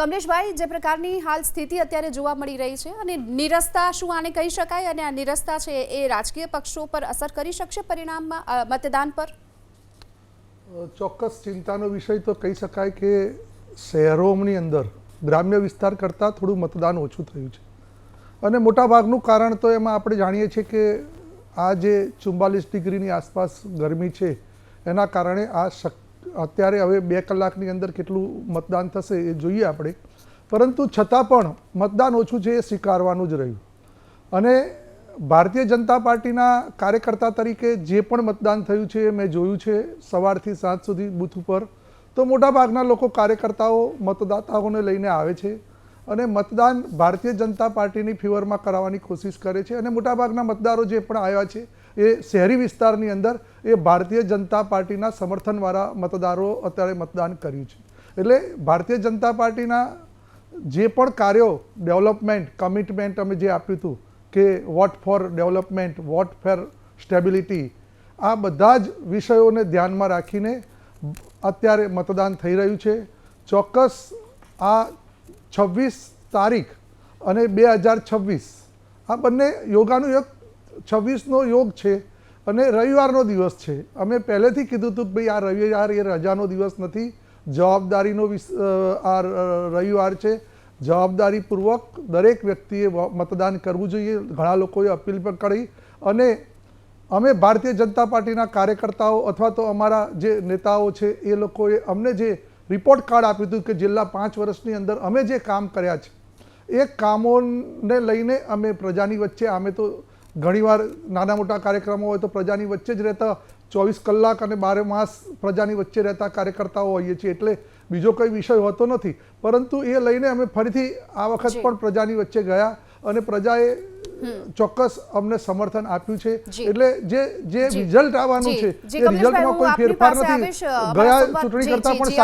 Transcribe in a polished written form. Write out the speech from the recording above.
કમલેશભાઈ, જે પ્રકારની હાલ સ્થિતિ અત્યારે જોવા મળી રહી છે અને નિરસ્તા શું આને કહી શકાય, અને આ નિરસ્તા છે એ રાજકીય પક્ષો પર અસર કરી શકશે પરિણામમાં, મતદાન પર? ચોક્કસ ચિંતાનો વિષય તો કહી શકાય કે શહેરોની અંદર ગ્રામ્ય વિસ્તાર કરતાં થોડું મતદાન ઓછું થયું છે અને મોટાભાગનું કારણ તો એમાં આપણે જાણીએ છીએ કે આ જે 44 ડિગ્રીની આસપાસ ગરમી છે એના કારણે અત્યારે હવે 2 કલાકની અંદર કેટલું મતદાન થશે એ જોઈએ આપણે, પરંતુ છતાં પણ મતદાન ઓછું છે એ સ્વીકારવાનું જ રહ્યું. અને ભારતીય જનતા પાર્ટીના કાર્યકર્તા તરીકે જે પણ મતદાન થયું છે મેં જોયું છે સવારથી સાંજ સુધી બૂથ ઉપર, તો મોટાભાગના લોકો કાર્યકર્તાઓ મતદાતાઓને લઈને આવે છે અને મતદાન ભારતીય જનતા પાર્ટીની ફેવરમાં કરાવવાની કોશિશ કરે છે. અને મોટાભાગના મતદારો જે પણ આવ્યા છે એ શહેરી વિસ્તારની અંદર એ ભારતીય જનતા પાર્ટીના સમર્થનવાળા મતદારો અત્યારે મતદાન કર્યું છે. એટલે ભારતીય જનતા પાર્ટીના જે પણ કાર્યો, ડેવલપમેન્ટ, કમિટમેન્ટ અમે જે આપ્યું હતું કે vote for development, vote for stability, આ બધા જ વિષયોને ધ્યાનમાં રાખીને અત્યારે મતદાન થઈ રહ્યું છે. ચોક્કસ આ 26 તારીખ અને 2026 આ બંને યોગાનુયોગ 26નો યોગ છે અને રવિવારનો દિવસ છે. અમે પહેલેથી કીધું હતું કે ભાઈ આ રવિવાર એ રજાનો દિવસ નથી, જવાબદારીનો આ રવિવાર છે. જવાબદારીપૂર્વક દરેક વ્યક્તિએ મતદાન કરવું જોઈએ. ઘણા લોકોએ અપીલ પણ કરી અને અમે ભારતીય જનતા પાર્ટીના કાર્યકર્તાઓ અથવા તો અમારા જે નેતાઓ છે એ લોકોએ અમને જે રિપોર્ટ કાર્ડ આપ્યું હતું કે છેલ્લા 5 વર્ષની અંદર અમે જે કામ કર્યા છે એ કામોને લઈને અમે પ્રજાની વચ્ચે, અમે તો ઘણીવાર નાના મોટા કાર્યક્રમો હોય તો પ્રજાની વચ્ચે જ રહેતા, 24 કલાક અને 12 માસ પ્રજાની વચ્ચે રહેતા કાર્યકર્તાઓ હોઈએ છીએ, એટલે બીજો કોઈ વિષય હોતો નથી. પરંતુ એ લઈને અમે ફરીથી આ વખત પણ પ્રજાની વચ્ચે ગયા અને પ્રજાએ ચોક્કસ અમને સમર્થન આપ્યું છે. એટલે જે રિઝલ્ટ આવવાનું છે એ રિઝલ્ટમાં કોઈ ફેરફાર નથી. ગયા ચૂંટણી કરતાં પણ